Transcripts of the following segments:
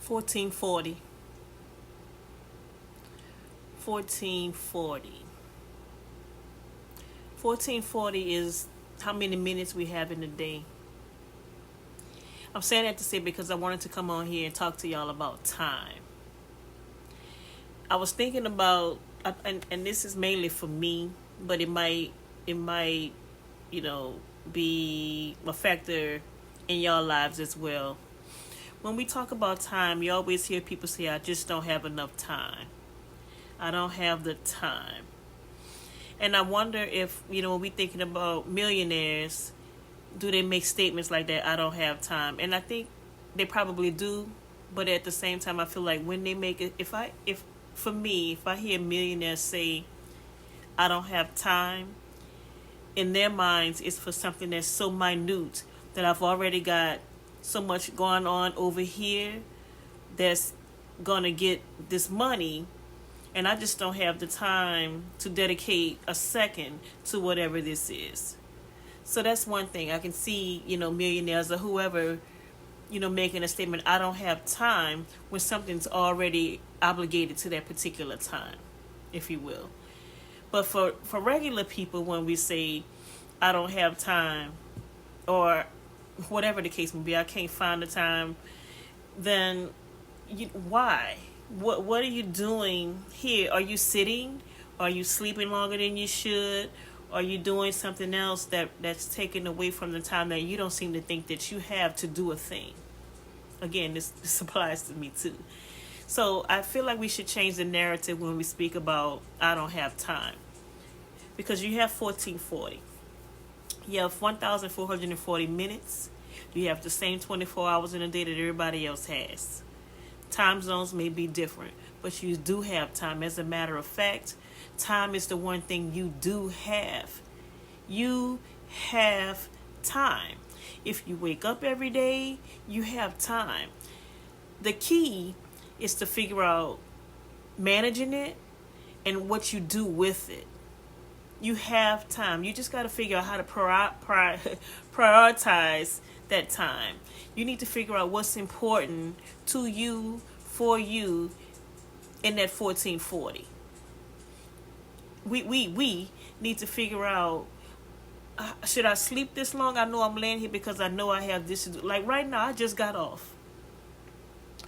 1440. 1440. 1440 is how many minutes we have in a day. I'm saying that to say because I wanted to come on here and talk to y'all about time. I was thinking about, and this is mainly for me, but it might, you know, be a factor in y'all lives as well. When we talk about time, you always hear people say, I just don't have enough time. I don't have the time. And I wonder if, when we thinking about millionaires, do they make statements like that, I don't have time? And I think they probably do, but at the same time I feel like when they make it, if for me, if I hear millionaires say I don't have time, in their minds it's for something that's so minute that I've already got so much going on over here that's gonna get this money, and I just don't have the time to dedicate a second to whatever this is. So that's one thing. I can see, millionaires or whoever, making a statement, I don't have time, when something's already obligated to that particular time, if you will. But for regular people, when we say, I don't have time, or whatever the case may be, I can't find the time, then why? What are you doing here? Are you sitting? Are you sleeping longer than you should? Are you doing something else that's taken away from the time that you don't seem to think that you have to do a thing? Again, this applies to me too. So I feel like we should change the narrative when we speak about I don't have time. Because you have 1440. You have 1,440 minutes. You have the same 24 hours in a day that everybody else has. Time zones may be different, but you do have time. As a matter of fact, time is the one thing you do have. You have time. If you wake up every day, you have time. The key is to figure out managing it and what you do with it. You have time. You just got to figure out how to prioritize that time. You need to figure out what's important to you, for you, in that 1440. We need to figure out, should I sleep this long? I know I'm laying here because I know I have this to do. Like right now, I just got off.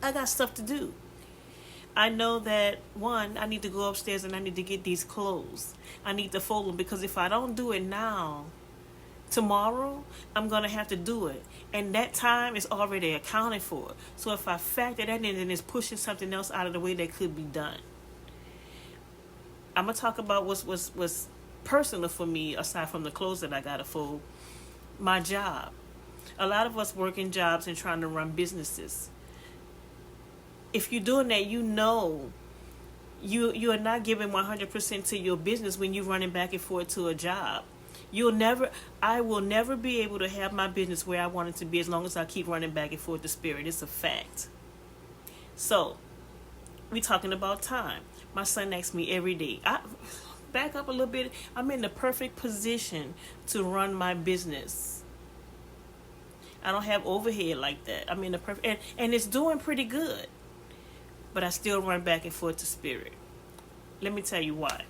I got stuff to do. I know that, one, I need to go upstairs and I need to get these clothes. I need to fold them, because if I don't do it now, tomorrow, I'm going to have to do it. And that time is already accounted for. So if I factor that in, then it's pushing something else out of the way that could be done. I'm going to talk about what's personal for me, aside from the clothes that I got to fold. My job. A lot of us work in jobs and trying to run businesses. If you're doing that, you are not giving 100% to your business when you're running back and forth to a job. I will never be able to have my business where I want it to be as long as I keep running back and forth to Spirit. It's a fact. So, we talking about time. My son asks me every day. I back up a little bit. I'm in the perfect position to run my business. I don't have overhead like that. I'm in the perfect, and it's doing pretty good. But I still run back and forth to Spirit. Let me tell you why.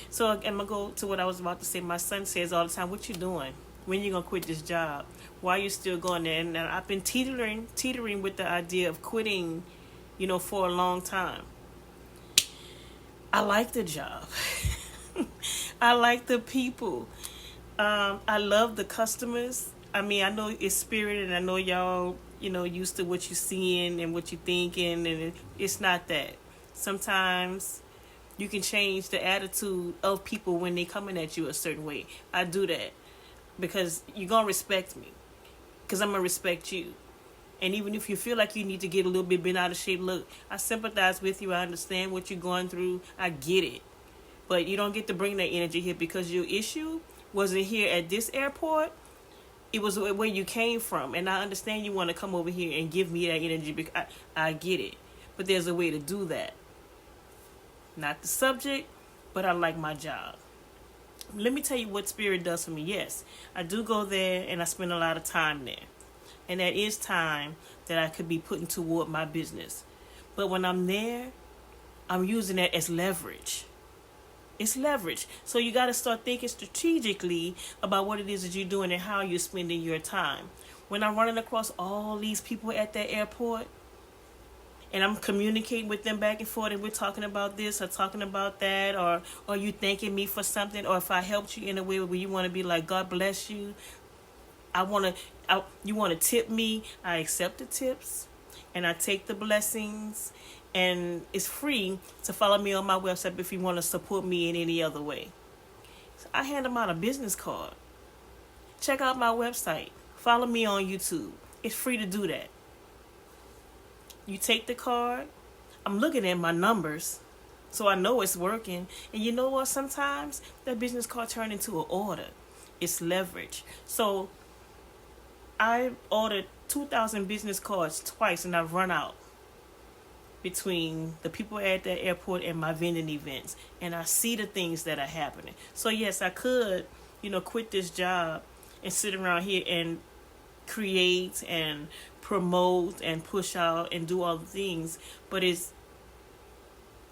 So I'm going to go to what I was about to say. My son says all the time, what you doing? When you going to quit this job? Why are you still going there? And I've been teetering with the idea of quitting, for a long time. I like the job. I like the people. I love the customers. I mean, I know it's Spirit, and I know y'all, used to what you're seeing and what you're thinking, and it's not that. Sometimes you can change the attitude of people when they coming at you a certain way. I do that because you're going to respect me, because I'm going to respect you. And even if you feel like you need to get a little bit bent out of shape, look, I sympathize with you. I understand what you're going through. I get it. But you don't get to bring that energy here, because your issue wasn't here at this airport. It was where you came from. And I understand you want to come over here and give me that energy, because I get it. But there's a way to do that. Not the subject, but I like my job. Let me tell you what Spirit does for me. Yes, I do go there and I spend a lot of time there. And that is time that I could be putting toward my business. But when I'm there, I'm using that as leverage. It's leverage. So you got to start thinking strategically about what it is that you're doing and how you're spending your time. When I'm running across all these people at that airport and I'm communicating with them back and forth and we're talking about this or talking about that, or you thanking me for something, or if I helped you in a way where you want to be like, God bless you, you want to tip me, I accept the tips and I take the blessings. And it's free to follow me on my website if you want to support me in any other way. So I hand them out a business card. Check out my website. Follow me on YouTube. It's free to do that. You take the card. I'm looking at my numbers, so I know it's working. And you know what? Sometimes that business card turned into an order. It's leverage. So I ordered 2,000 business cards twice, and I've run out between the people at the airport and my vending events, and I see the things that are happening. So yes, I could, quit this job and sit around here and create and promote and push out and do all the things, but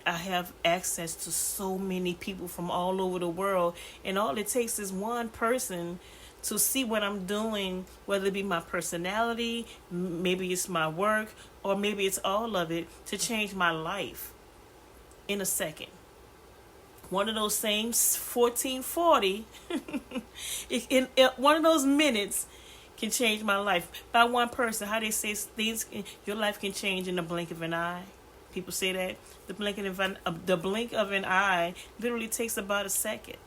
I have access to so many people from all over the world, and all it takes is one person to see what I'm doing, whether it be my personality, maybe it's my work, or maybe it's all of it, to change my life in a second. One of those same 1440, in one of those minutes can change my life. By one person, how they say things, your life can change in the blink of an eye. People say that. The blink of an eye literally takes about a second.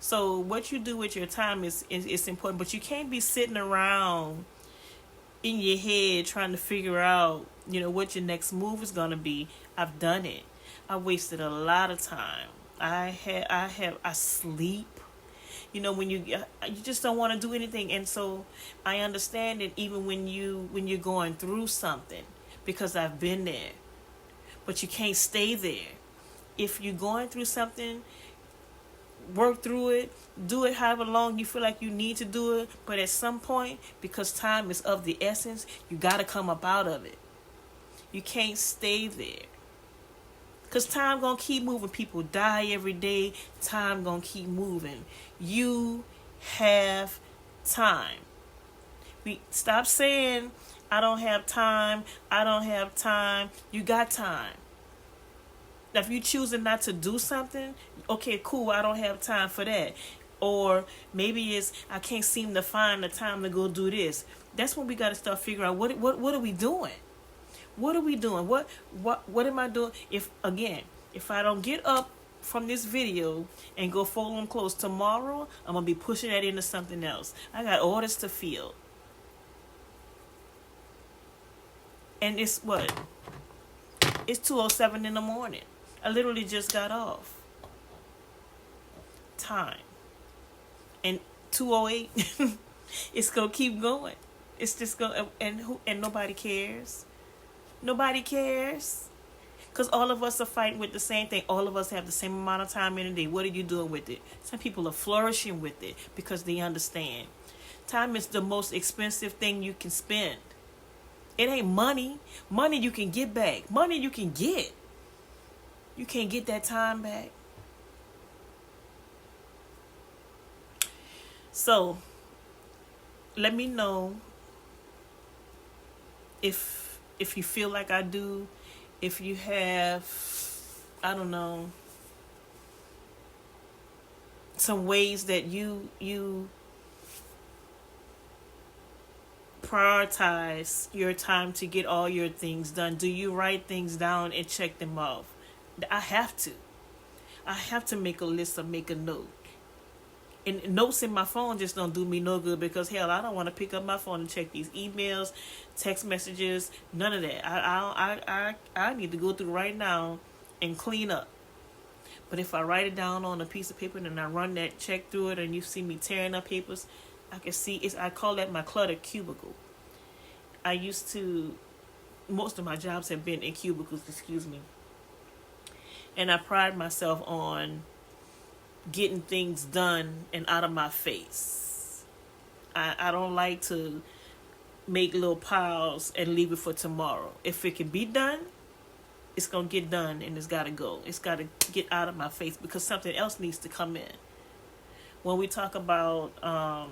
So what you do with your time is important, but you can't be sitting around in your head trying to figure out, what your next move is going to be. I've done it. I wasted a lot of time. I sleep. When you just don't want to do anything. And so I understand it even when you're going through something, because I've been there. But you can't stay there. If you're going through something, work through it, do it however long you feel like you need to do it, but at some point, because time is of the essence, you got to come up out of it. You can't stay there, because time gonna keep moving. People die every day. Time gonna keep moving. You have time. We stop saying I don't have time. You got time. Now, if you choosing not to do something, okay, cool, I don't have time for that. Or maybe it's I can't seem to find the time to go do this. That's when we got to start figuring out what are we doing? What are we doing? What am I doing? If I don't get up from this video and go fold them clothes tomorrow, I'm gonna be pushing that into something else. I got orders to fill, and it's 2:07 in the morning. I literally just got off. Time. And 2:08, it's gonna keep going. It's just gonna, and nobody cares. Nobody cares. Because all of us are fighting with the same thing. All of us have the same amount of time in a day. What are you doing with it? Some people are flourishing with it because they understand. Time is the most expensive thing you can spend. It ain't money. Money you can get back. Money you can get. You can't get that time back. So, let me know if you feel like I do, if you have, I don't know, some ways that you prioritize your time to get all your things done. Do you write things down and check them off? I have to make a list or make a note. And notes in my phone just don't do me no good, because hell, I don't want to pick up my phone and check these emails, text messages, none of that. I need to go through right now and clean up. But if I write it down on a piece of paper and I run that check through it, and you see me tearing up papers, I can see I call that my clutter cubicle. Most of my jobs have been in cubicles, and I pride myself on getting things done and out of my face. I don't like to make little piles and leave it for tomorrow. If it can be done, it's going to get done, and it's got to go. It's got to get out of my face because something else needs to come in. When we talk about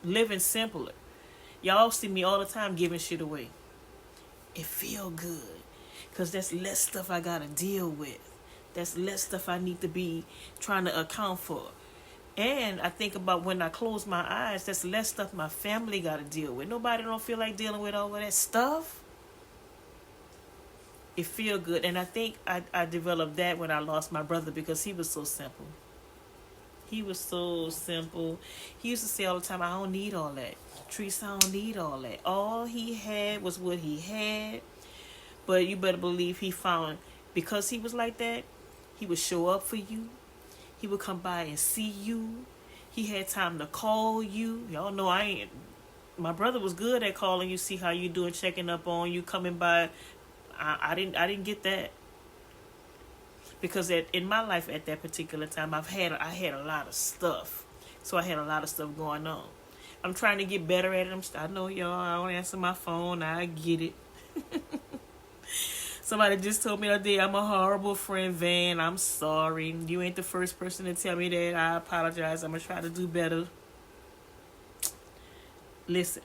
living simpler, y'all see me all the time giving shit away. It feel good because that's less stuff I got to deal with. That's less stuff I need to be trying to account for. And I think about when I close my eyes, that's less stuff my family got to deal with. Nobody don't feel like dealing with all of that stuff. It feel good. And I think I developed that when I lost my brother because he was so simple. He was so simple. He used to say all the time, I don't need all that. Teresa, I don't need all that. All he had was what he had. But you better believe he found, because he was like that, he would show up for you. He would come by and see you. He had time to call you. Y'all know my brother was good at calling you, see how you doing, checking up on you, coming by. I didn't get that. Because in my life at that particular time, I had a lot of stuff. So I had a lot of stuff going on. I'm trying to get better at it. I know y'all, I don't answer my phone. I get it. Somebody just told me the other day, I'm a horrible friend, Van. I'm sorry. You ain't the first person to tell me that. I apologize. I'm going to try to do better. Listen.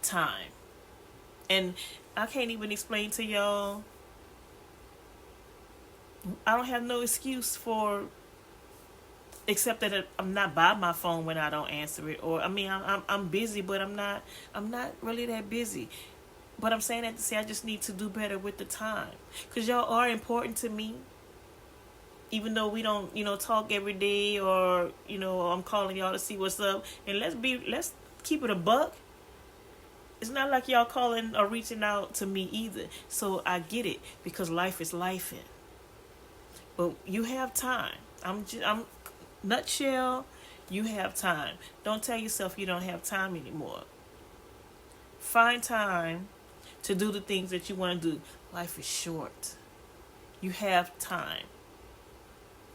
Time. And I can't even explain to y'all. I don't have no excuse for, except that I'm not by my phone when I don't answer it. Or, I mean, I'm busy, but I'm not really that busy. But I'm saying that to say I just need to do better with the time. Because y'all are important to me. Even though we don't, talk every day, or, I'm calling y'all to see what's up. And let's keep it a buck. It's not like y'all calling or reaching out to me either. So I get it, because life is lifing. But you have time. I'm nutshell, you have time. Don't tell yourself you don't have time anymore. Find time to do the things that you want to do. Life is short. You have time.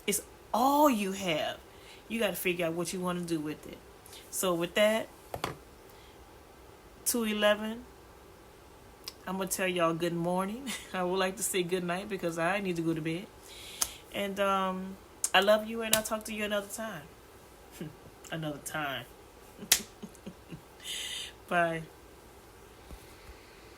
It's all you have. You got to figure out what you want to do with it. So with that, 2:11, I'm going to tell y'all good morning. I would like to say good night because I need to go to bed. And I love you, and I'll talk to you another time. Another time. Bye.